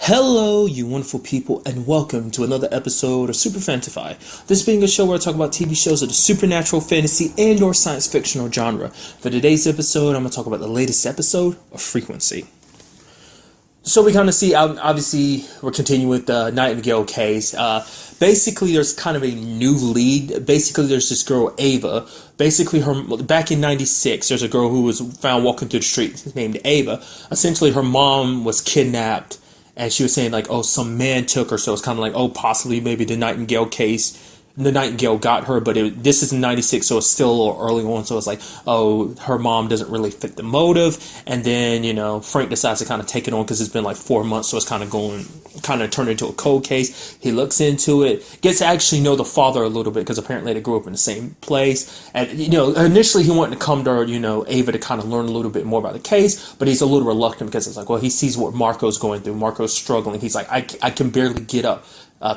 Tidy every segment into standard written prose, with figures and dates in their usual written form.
Hello, you wonderful people, and welcome to another episode of Super-Fanta-Fi. This being a show where I talk about TV shows of the supernatural, fantasy, and or science fictional genre. For today's episode, I'm going to talk about the latest episode of Frequency. So we kind of see, obviously, we're continuing with the Nightingale case. Basically, there's kind of a new lead. Basically, there's this girl, Ava. Basically, back in 96, there's a girl who was found walking through the street named Ava. Essentially, her mom was kidnapped. And she was saying, like, oh, some man took her. So it's kind of like, oh, possibly maybe the Nightingale case. The Nightingale got her, but this is in 96, so it's still a little early on. So it's like, oh, her mom doesn't really fit the motive. And then, Frank decides to kind of take it on because it's been like 4 months. So it's kind of turned into a cold case. He looks into it, gets to actually know the father a little bit because apparently they grew up in the same place. And, initially he wanted to come to, Ava to kind of learn a little bit more about the case, but he's a little reluctant because it's like, well, he sees what Marco's going through. Marco's struggling. He's like, I can barely get up.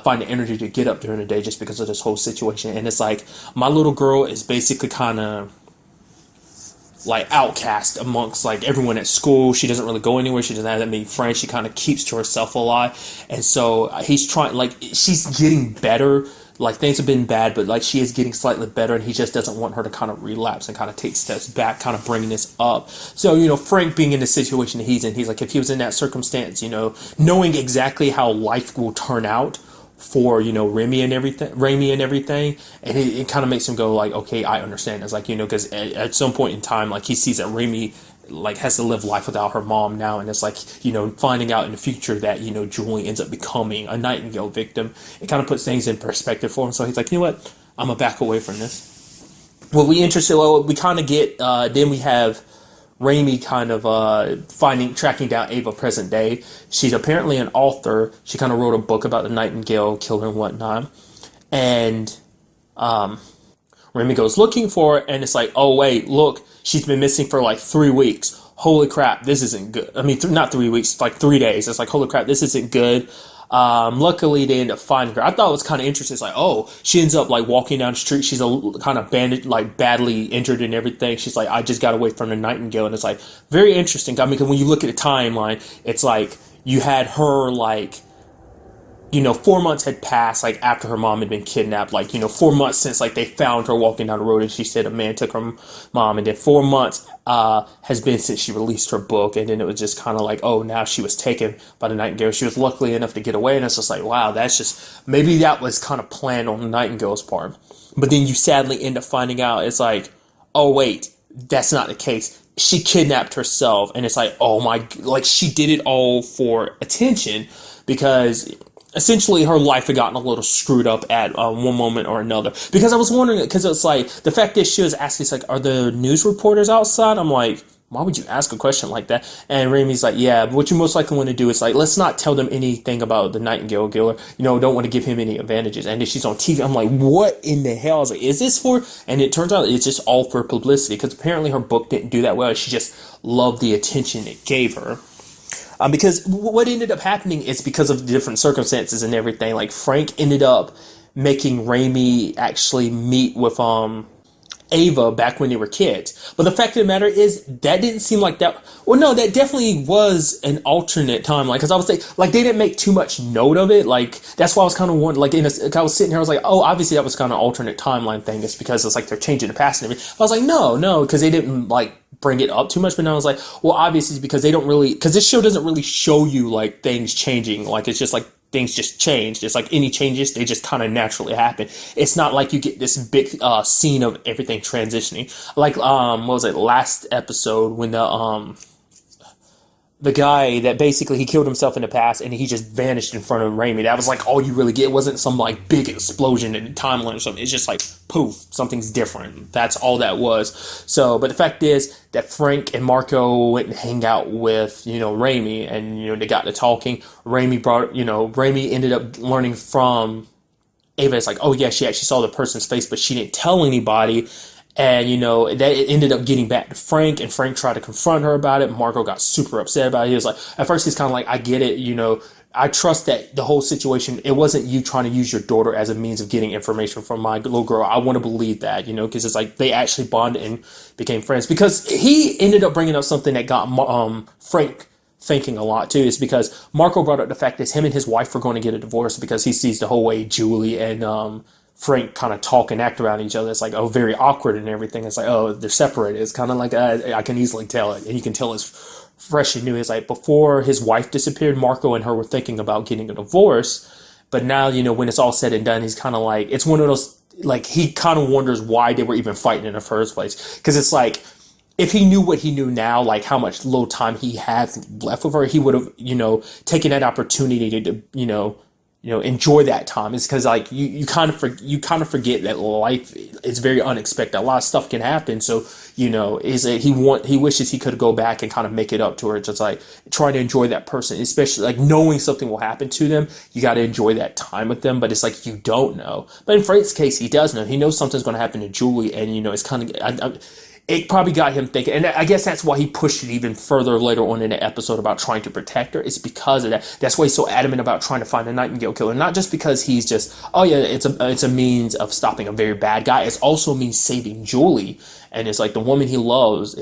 Find the energy to get up during the day just because of this whole situation. And it's like, my little girl is basically kind of like outcast amongst like everyone at school. She doesn't really go anywhere. She doesn't have that many friends. She kind of keeps to herself a lot. And so he's trying, like, she's getting better. Like, things have been bad, but like she is getting slightly better, and he just doesn't want her to kind of relapse and kind of take steps back, kind of bringing this up. So, Frank being in the situation that he's in, he's like, if he was in that circumstance, knowing exactly how life will turn out for, Remy and everything, and it kind of makes him go like, okay, I understand. It's like, because at some point in time, like, he sees that Remy like has to live life without her mom now, and it's like, finding out in the future that, Julie ends up becoming a Nightingale victim. It kind of puts things in perspective for him. So he's like, you know what, I'm gonna back away from this. We kind of get then we have Raimi kind of tracking down Ava present day. She's apparently an author. She kind of wrote a book about the Nightingale killer and whatnot. And Raimi goes looking for her, and it's like, oh wait, look, she's been missing for like 3 weeks. Holy crap, this isn't good. I mean, not 3 weeks, like 3 days. It's like, holy crap, this isn't good. Luckily, they end up finding her. I thought it was kind of interesting. It's like, oh, she ends up like walking down the street. She's kind of bandaged, like badly injured and everything. She's like, I just got away from the Nightingale. And it's like, very interesting. I mean, when you look at the timeline, it's like you had her like, 4 months had passed, like, after her mom had been kidnapped, like, 4 months since, like, they found her walking down the road and she said a man took her mom, and then 4 months has been since she released her book, and then it was just kind of like, oh, now she was taken by the Nightingale. She was lucky enough to get away, and it's just like, wow, that's just, maybe that was kind of planned on the Nightingale's part. But then you sadly end up finding out, it's like, oh, wait, that's not the case. She kidnapped herself, and it's like, oh my, like, she did it all for attention, because essentially her life had gotten a little screwed up at one moment or another. Because I was wondering, because it's like, the fact that she was asking, it's like, are the news reporters outside? I'm like, why would you ask a question like that? And Raimi's like, yeah, but what you most likely want to do is like, let's not tell them anything about the Nightingale killer. Don't want to give him any advantages. And then she's on TV. I'm like, what in the hell? I was like, is this for? And it turns out it's just all for publicity, because apparently her book didn't do that well. She just loved the attention it gave her. Because what ended up happening is because of the different circumstances and everything, like, Frank ended up making Raimi actually meet with Ava back when they were kids. But the fact of the matter is, that didn't seem like that. Well, no, that definitely was an alternate timeline. Like, because I was like they didn't make too much note of it. Like, that's why I was kind of wondering. Like, I was sitting here, I was like, oh, obviously that was kind of an alternate timeline thing. It's because it's like they're changing the past and everything. I was like, no, because they didn't like bring it up too much. But now I was like, well, obviously it's because they don't really, because this show doesn't really show you like things changing. Like, it's just like things just changed. It's like any changes, they just kind of naturally happen. It's not like you get this big scene of everything transitioning. Like, what was it, last episode when the guy that basically he killed himself in the past and he just vanished in front of Raimi. That was like all you really get. It wasn't some like big explosion in the timeline or something. It's just like poof, something's different. That's all that was. So, but the fact is that Frank and Marco went and hang out with, Raimi, and, they got to talking. Raimi ended up learning from Ava. It's like, oh yeah, she actually saw the person's face, but she didn't tell anybody. And, that it ended up getting back to Frank, and Frank tried to confront her about it. Marco got super upset about it. He was like, at first he's kind of like, I get it, I trust that the whole situation, it wasn't you trying to use your daughter as a means of getting information from my little girl. I want to believe that, because it's like they actually bonded and became friends. Because he ended up bringing up something that got Frank thinking a lot too, is because Marco brought up the fact that him and his wife were going to get a divorce because he sees the whole way Julie and Frank kind of talk and act around each other. It's like, oh, very awkward and everything. It's like, oh, they're separated. It's kind of like, I can easily tell it. And you can tell it's fresh and new. It's like before his wife disappeared, Marco and her were thinking about getting a divorce. But now, when it's all said and done, he's kind of like, it's one of those, like, he kind of wonders why they were even fighting in the first place. Because it's like, if he knew what he knew now, like how much little time he had left with her, he would have, taken that opportunity to, enjoy that time. It's because like you kind of forget that life is very unexpected. A lot of stuff can happen. So he wishes he could go back and kind of make it up to her. Just like try to enjoy that person, especially like knowing something will happen to them. You got to enjoy that time with them. But it's like you don't know. But in Frank's case, he does know. He knows something's going to happen to Julie, and it's kind of. It probably got him thinking, and I guess that's why he pushed it even further later on in the episode about trying to protect her. It's because of that. That's why he's so adamant about trying to find a Nightingale killer. Not just because he's just, oh yeah, it's a means of stopping a very bad guy. It's also means saving Julie, and it's like the woman he loves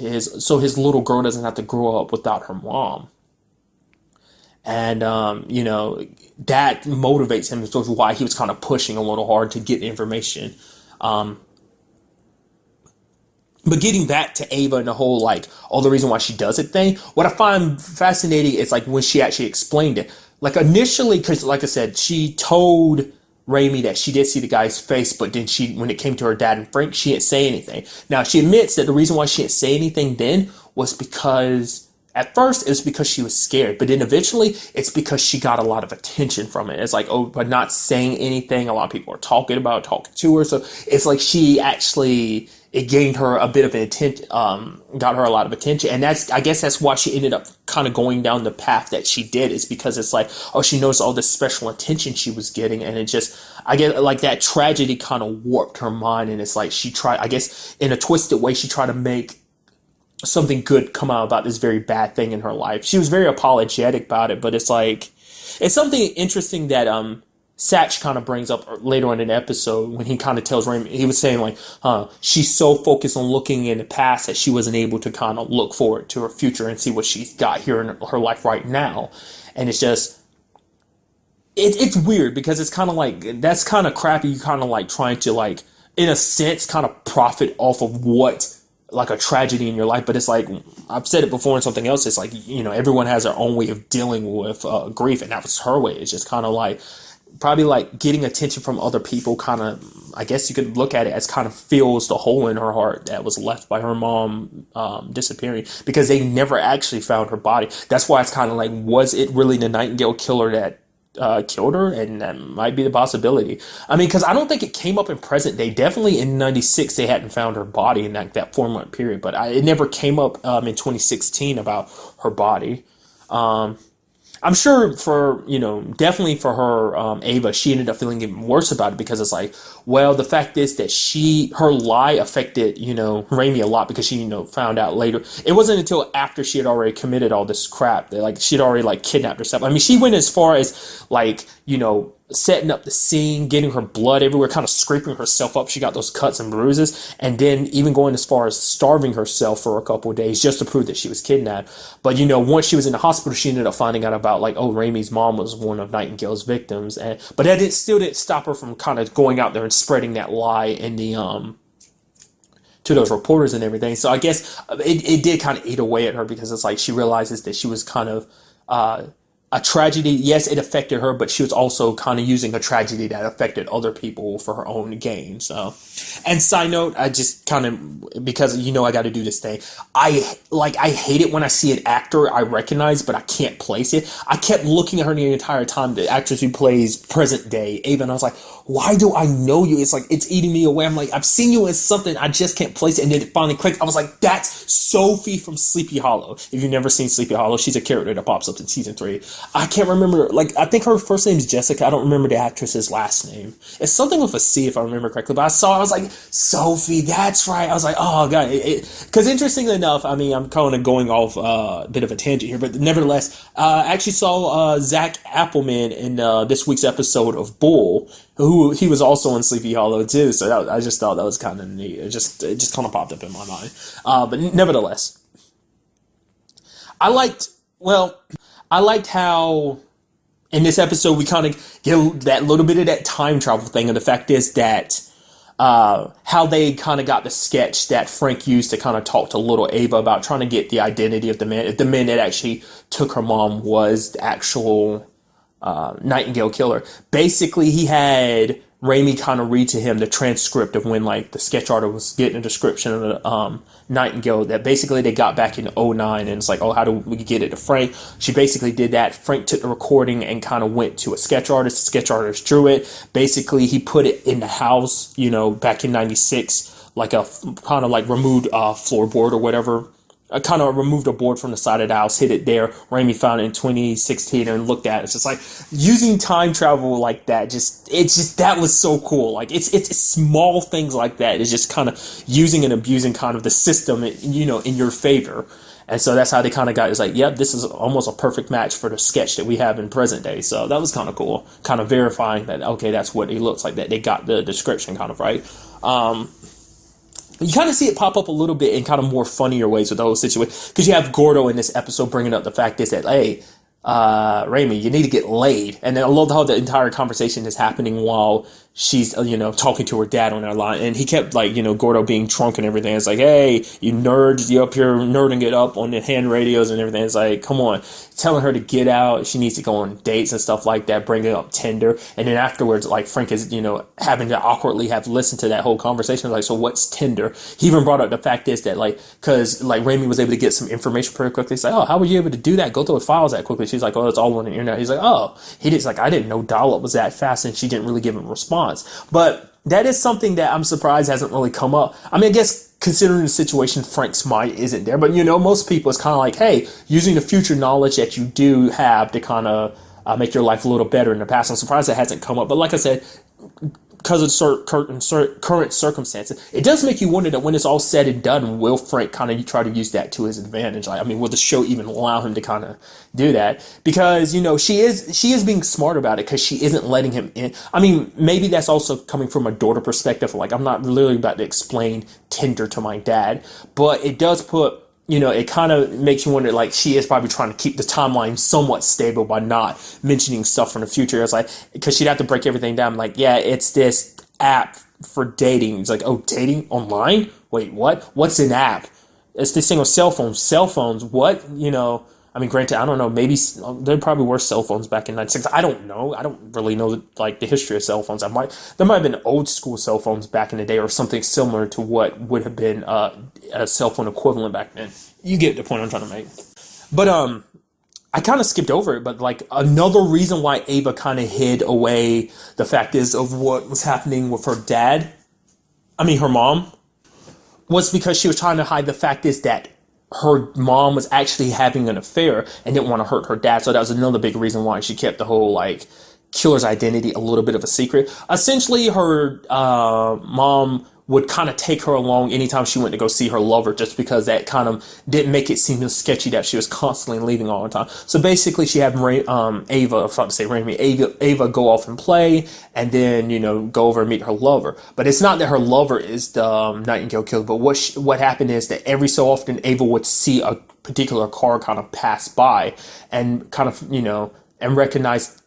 so his little girl doesn't have to grow up without her mom. And that motivates him. So why he was kind of pushing a little hard to get information. But getting back to Ava and the whole, like, all the reason why she does it thing, what I find fascinating is, like, when she actually explained it. Like, initially, because, like I said, she told Raimi that she did see the guy's face, but then when it came to her dad and Frank, she didn't say anything. Now, she admits that the reason why she didn't say anything then was because, at first, it was because she was scared. But then eventually, it's because she got a lot of attention from it. It's like, oh, by not saying anything, a lot of people are talking to her. So it's like she actually... It gained her a bit of an attention, got her a lot of attention. And I guess that's why she ended up kind of going down the path that she did, is because it's like, oh, she noticed all this special attention she was getting. And it just, I get like that tragedy kind of warped her mind. And it's like she tried, I guess in a twisted way, she tried to make something good come out about this very bad thing in her life. She was very apologetic about it, but it's like, it's something interesting that, Satch kind of brings up later on in the episode when he kind of tells Raymond, he was saying like, she's so focused on looking in the past that she wasn't able to kind of look forward to her future and see what she's got here in her life right now. And it's just, it's weird because it's kind of like, that's kind of crappy. You kind of like trying to like, in a sense, kind of profit off of what, like a tragedy in your life. But it's like, I've said it before in something else. It's like, everyone has their own way of dealing with grief. And that was her way. It's just kind of like, probably like getting attention from other people kind of, I guess you could look at it as kind of fills the hole in her heart that was left by her mom disappearing, because they never actually found her body. That's why it's kind of like, was it really the Nightingale killer that killed her? And that might be the possibility. I mean, because I don't think it came up in present day. Definitely in 96 they hadn't found her body in that 4-month period, but it never came up in 2016 about her body. I'm sure for, definitely for her, Ava, she ended up feeling even worse about it, because it's like, well, the fact is that her lie affected, Raimi a lot, because she, found out later. It wasn't until after she had already committed all this crap that, like, she'd already, like, kidnapped herself. I mean, she went as far as, like, setting up the scene, getting her blood everywhere, kind of scraping herself up. She got those cuts and bruises, and then even going as far as starving herself for a couple of days just to prove that she was kidnapped. But, once she was in the hospital, she ended up finding out about, like, oh, Raimi's mom was one of Nightingale's victims. But that still didn't stop her from kind of going out there and spreading that lie in the, to those reporters and everything. So I guess it did kind of eat away at her, because it's like she realizes that she was kind of, a tragedy. Yes, it affected her, but she was also kind of using a tragedy that affected other people for her own gain. So, and side note, I just kind of, because I got to do this thing. I hate it when I see an actor I recognize, but I can't place it. I kept looking at her the entire time, the actress who plays present day Ava, and I was like, why do I know you? It's like, it's eating me away. I'm like, I've seen you as something, I just can't place it. And then it finally clicked. I was like, that's Sophie from Sleepy Hollow. If you've never seen Sleepy Hollow, she's a character that pops up in season 3. I can't remember, like, I think her first name is Jessica. I don't remember the actress's last name. It's something with a C, if I remember correctly. But I was like, Sophie, that's right. I was like, oh, God. Because interestingly enough, I mean, I'm kind of going off a bit of a tangent here, but nevertheless, I actually saw Zach Appleman in this week's episode of Bull, who he was also in Sleepy Hollow, too. So I just thought that was kind of neat. It just kind of popped up in my mind. But nevertheless, I liked Well, I liked how in this episode we kind of get that little bit of that time travel thing, and the fact is that how they kind of got the sketch that Frank used to kind of talk to little Ava about trying to get the identity of the man, if the man that actually took her mom was the actual Nightingale killer. Basically, he had Raimi kind of read to him the transcript of when like the sketch artist was getting a description of the Nightingale that basically they got back in '09, and it's like, oh, how do we get it to Frank? She basically did that. Frank took the recording and kind of went to a sketch artist. The sketch artist drew it. Basically, he put it in the house, back in '96, like a kind of like removed floorboard or whatever. I kind of removed a board from the side of the house, hid it there. Raimi found it in 2016 and looked at it. It's just like using time travel like that. That was so cool. Like it's small things like that. It's just kind of using and abusing kind of the system, in your favor. And so that's how they kind of got. It's like, yep, this is almost a perfect match for the sketch that we have in present day. So that was kind of cool. Kind of verifying that, okay, that's what he looks like. That they got the description kind of right. You kind of see it pop up a little bit in kind of more funnier ways with the whole situation. Because you have Gordo in this episode bringing up the fact is that, hey, Raimi, you need to get laid. And then I love how the entire conversation is happening while she's, talking to her dad on that line. And he kept, Gordo being drunk and everything. It's like, hey, you nerds, you up here nerding it up on the hand radios and everything. It's like, come on. Telling her to get out. She needs to go on dates and stuff like that, bringing up Tinder. And then afterwards, like, Frank is, having to awkwardly have listened to that whole conversation. Like, so what's Tinder? He even brought up the fact is that, because, Raimi was able to get some information pretty quickly. He's like, oh, how were you able to do that? Go through the files that quickly. She's like, oh, it's all on the internet. He's like, oh. He's like, I didn't know dial-up was that fast, and she didn't really give him a response. But that is something that I'm surprised hasn't really come up. I mean, I guess considering the situation, Frank's mind isn't there. But, most people, it's kind of like, hey, using the future knowledge that you do have to kind of make your life a little better in the past. I'm surprised that hasn't come up. But like I said, because of current circumstances, it does make you wonder that when it's all said and done, will Frank kind of try to use that to his advantage? I mean, will the show even allow him to kind of do that? Because, she is being smart about it because she isn't letting him in. I mean, maybe that's also coming from a daughter perspective. Like, I'm not literally about to explain Tinder to my dad, but it does put, it kind of makes you wonder, like, she is probably trying to keep the timeline somewhat stable by not mentioning stuff from the future. It's like, because she'd have to break everything down. Like, yeah, it's this app for dating. It's like, oh, dating online? Wait, what? What's an app? It's this thing with cell phones. Cell phones, what? I mean, granted, I don't know. Maybe there probably were cell phones back in '96. I don't know. I don't really know the history of cell phones. There might have been old school cell phones back in the day, or something similar to what would have been a cell phone equivalent back then. You get the point I'm trying to make. But I kind of skipped over it. But another reason why Ava kind of hid away the fact is of what was happening with her dad. I mean, her mom, was because she was trying to hide the fact is that her mom was actually having an affair and didn't want to hurt her dad. So that was another big reason why she kept the whole killer's identity a little bit of a secret. Essentially, her mom would kind of take her along anytime she went to go see her lover, just because that kind of didn't make it seem as sketchy that she was constantly leaving all the time. So basically, she had Ava, I was about to say Raimi, Ava go off and play, and then go over and meet her lover. But it's not that her lover is the Nightingale killer. But what happened is that every so often Ava would see a particular car kind of pass by, and kind of and recognize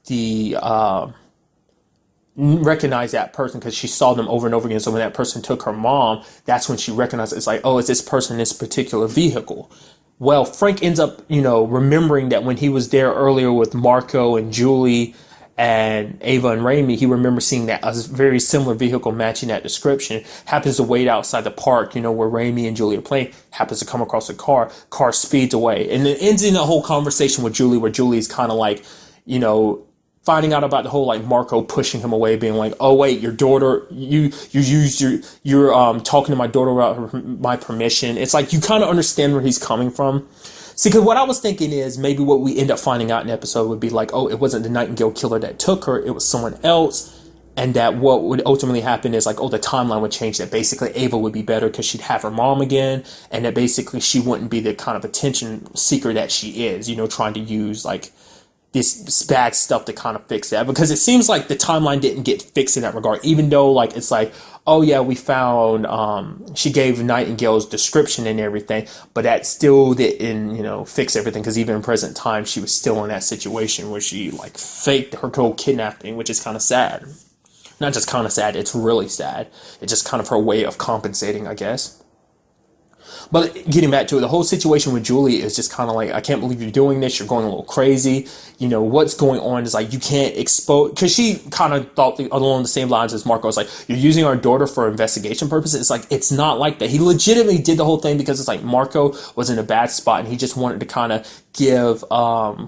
that person because she saw them over and over again. So when that person took her mom, that's when she recognized it. It's like, oh, it's this person in this particular vehicle. Well, Frank ends up, remembering that when he was there earlier with Marco and Julie and Ava and Raimi, he remembers seeing that a very similar vehicle matching that description. Happens to wait outside the park, where Raimi and Julie are playing. Happens to come across a car speeds away. And it ends in a whole conversation with Julie where Julie's kind of like, finding out about the whole Marco pushing him away, being like, oh wait, your daughter, you're talking to my daughter without my permission. It's like you kind of understand where he's coming from. See, because what I was thinking is maybe what we end up finding out in the episode would be like, oh, it wasn't the Nightingale killer that took her, it was someone else. And that what would ultimately happen is the timeline would change, that basically Ava would be better because she'd have her mom again, and that basically she wouldn't be the kind of attention seeker that she is, trying to use this bad stuff to kind of fix that, because it seems like the timeline didn't get fixed in that regard, even though like it's like, oh yeah, we found she gave Nightingale's description and everything, but that still didn't, fix everything, because even in present time she was still in that situation where she like faked her whole kidnapping, which is kind of sad. Not just kind of sad, it's really sad. It's just kind of her way of compensating, I guess. But getting back to it, the whole situation with Julie is just kind of like, I can't believe you're doing this. You're going a little crazy. What's going on is like, you can't expose, because she kind of thought along the same lines as Marco. It's like, you're using our daughter for investigation purposes. It's like, it's not like that. He legitimately did the whole thing because it's like Marco was in a bad spot and he just wanted to kind of give Ava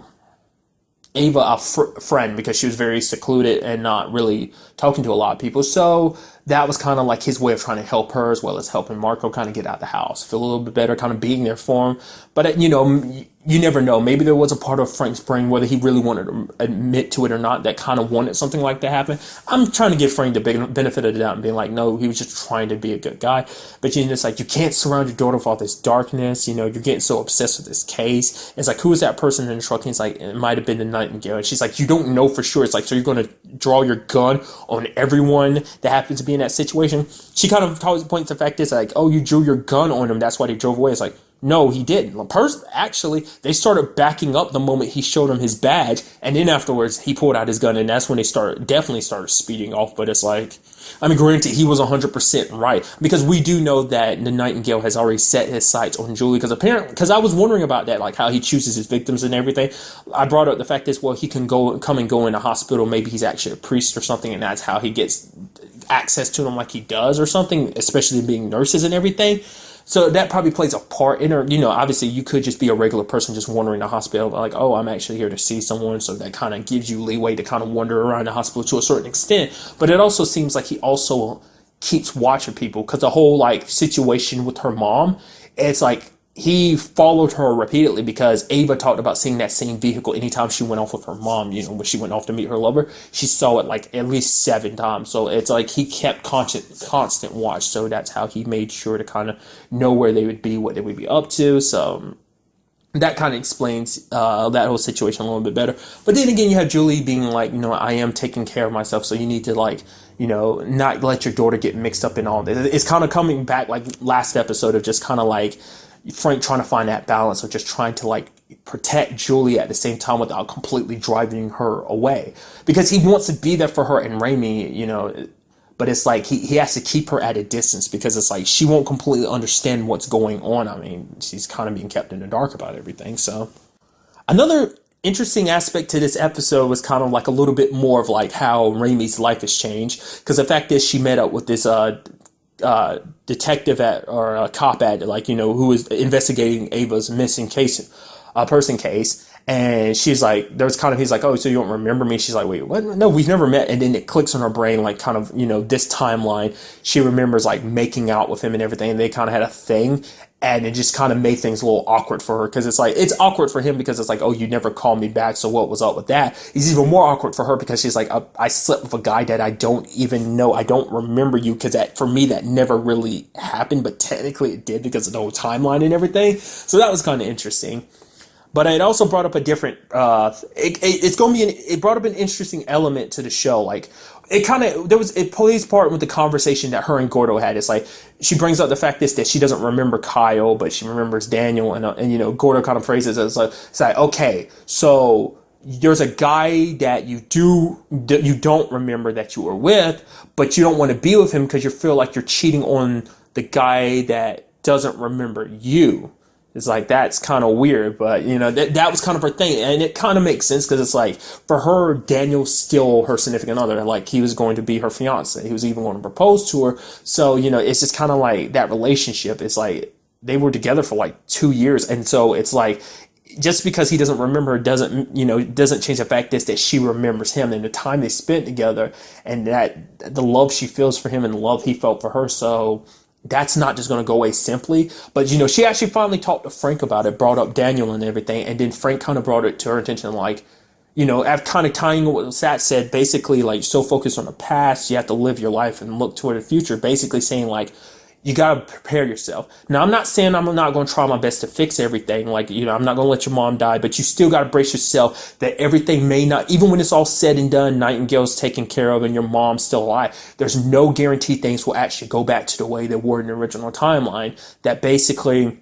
a friend, because she was very secluded and not really talking to a lot of people. So that was kind of like his way of trying to help her, as well as helping Marco kind of get out of the house, feel a little bit better, kind of being there for him. But, you never know. Maybe there was a part of Frank's brain, whether he really wanted to admit to it or not, that kind of wanted something like that to happen. I'm trying to give Frank the benefit of the doubt and being like, no, he was just trying to be a good guy. But it's like, you can't surround your daughter with all this darkness. You're getting so obsessed with this case. It's like, who was that person in the truck? And it's like, it might have been the Nightingale. And she's like, you don't know for sure. It's like, so you're going to draw your gun on everyone that happens to be in that situation? She kind of points the fact is like, oh, you drew your gun on him, that's why they drove away. It's like, no, he didn't. Actually, they started backing up the moment he showed him his badge, and then afterwards he pulled out his gun, and that's when they definitely started speeding off. But it's like, granted, he was 100% right, because we do know that the Nightingale has already set his sights on Julie, because I was wondering about that, like how he chooses his victims and everything. I brought up the fact is, well, he can come and go in a hospital. Maybe he's actually a priest or something, and that's how he gets access to them like he does or something, especially being nurses and everything. So that probably plays a part in her. Obviously you could just be a regular person just wandering the hospital, like, oh, I'm actually here to see someone. So that kind of gives you leeway to kind of wander around the hospital to a certain extent. But it also seems like he also keeps watching people, because the whole like situation with her mom, it's like he followed her repeatedly, because Ava talked about seeing that same vehicle anytime she went off with her mom. When she went off to meet her lover, she saw it like at least 7 times. So it's like he kept constant watch. So that's how he made sure to kind of know where they would be, what they would be up to. So that kind of explains that whole situation a little bit better. But then again, you have Julie being like, I am taking care of myself, so you need to like, not let your daughter get mixed up in all this. It's kind of coming back like last episode of just kind of like Frank trying to find that balance of just trying to like protect Julie at the same time without completely driving her away, because he wants to be there for her and Raimi, but it's like he has to keep her at a distance, because it's like she won't completely understand what's going on. She's kind of being kept in the dark about everything. So another interesting aspect to this episode was kind of like a little bit more of like how Raimi's life has changed, because the fact is she met up with this detective or a cop who was investigating Ava's missing person case. And she's like, he's like, oh, so you don't remember me? She's like, wait, what? No, we've never met. And then it clicks on her brain, like kind of, this timeline. She remembers like making out with him and everything. And they kind of had a thing. And it just kind of made things a little awkward for her, because it's like, it's awkward for him because it's like, oh, you never called me back, so what was up with that? It's even more awkward for her because she's like, I slept with a guy that I don't even know. I don't remember you, because for me, that never really happened, but technically it did because of the whole timeline and everything. So that was kind of interesting. But it also brought up a different, it brought up an interesting element to the show. Like, it plays part with the conversation that her and Gordo had. It's like, she brings up the fact that she doesn't remember Kyle, but she remembers Daniel. And Gordo kind of phrases it as like, it's like, okay, so there's a guy that you don't remember that you were with, but you don't want to be with him because you feel like you're cheating on the guy that doesn't remember you. It's like, that's kind of weird, but that was kind of her thing, and it kind of makes sense, because it's like, for her, Daniel's still her significant other. Like, he was going to be her fiance. He was even going to propose to her. So it's just kind of like that relationship. It's like they were together for like 2 years, and so it's like, just because he doesn't remember her doesn't change the fact that she remembers him and the time they spent together, and that the love she feels for him and the love he felt for her. So that's not just going to go away simply. But, she actually finally talked to Frank about it, brought up Daniel and everything. And then Frank kind of brought it to her attention, like, after kind of tying what Sat said, basically, like, so focused on the past, you have to live your life and look toward the future. Basically saying, like, you got to prepare yourself. Now, I'm not saying I'm not going to try my best to fix everything. Like, I'm not going to let your mom die, but you still got to brace yourself that everything may not, even when it's all said and done, Nightingale's taken care of and your mom's still alive. There's no guarantee things will actually go back to the way they were in the original timeline. That basically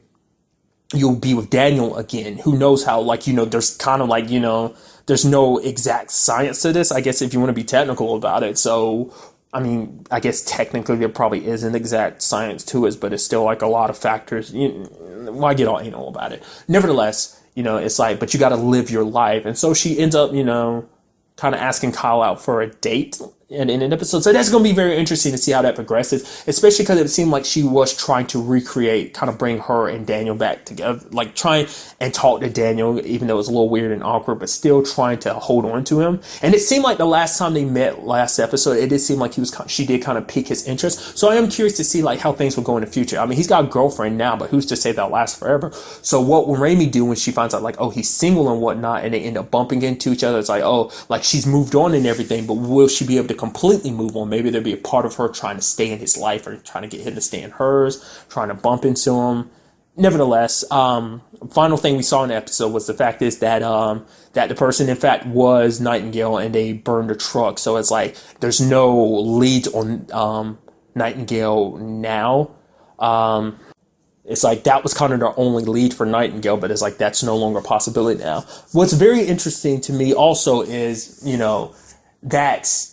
you'll be with Daniel again. Who knows how, there's kind of there's no exact science to this, I guess, if you want to be technical about it. So, I guess technically there probably is an exact science to it, but it's still a lot of factors. Why get all anal about it? Nevertheless, it's but you got to live your life. And so she ends up, kind of asking Kyle out for a date in an episode. So that's going to be very interesting to see how that progresses, especially because it seemed like she was trying to recreate, kind of bring her and Daniel back together, trying and talk to Daniel, even though it was a little weird and awkward, but still trying to hold on to him. And it seemed like the last time they met last episode, it did seem like she did kind of pique his interest. So I am curious to see how things will go in the future. He's got a girlfriend now, but who's to say that'll last forever? So what will Raimi do when she finds out he's single and whatnot, and they end up bumping into each other? It's she's moved on and everything, but will she be able to completely move on? Maybe there'll be a part of her trying to stay in his life or trying to get him to stay in hers, trying to bump into him. Nevertheless, final thing we saw in the episode was the fact is that that the person in fact was Nightingale and they burned the truck. So it's there's no leads on Nightingale now. It's that was kind of their only lead for Nightingale, but it's that's no longer a possibility now. What's very interesting to me also is, that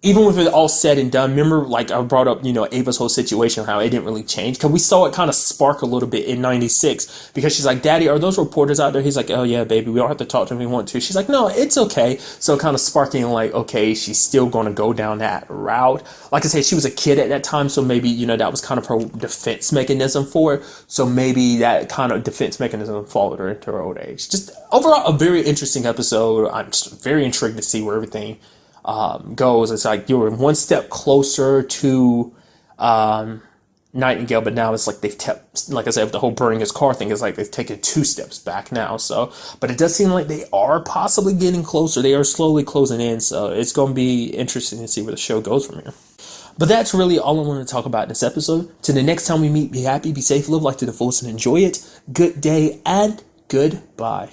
even with it all said and done, remember, I brought up, Ava's whole situation, how it didn't really change. Because we saw it kind of spark a little bit in 96. Because she's like, Daddy, are those reporters out there? He's like, oh, yeah, baby, we don't have to talk to them if we want to. She's like, no, it's okay. So kind of sparking okay, she's still going to go down that route. Like I said, she was a kid at that time. So maybe, that was kind of her defense mechanism for it. So maybe that kind of defense mechanism followed her into her old age. Just overall, a very interesting episode. I'm just very intrigued to see where everything goes. It's you're one step closer to Nightingale, but now it's they've kept, like I said, with the whole burning his car thing, it's they've taken 2 steps back now. So, but it does seem like they are possibly getting closer. They are slowly closing in. So it's going to be interesting to see where the show goes from here. But that's really all I want to talk about in this episode. Till the next time we meet, be happy, be safe, live life to the fullest, and enjoy it. Good day and goodbye.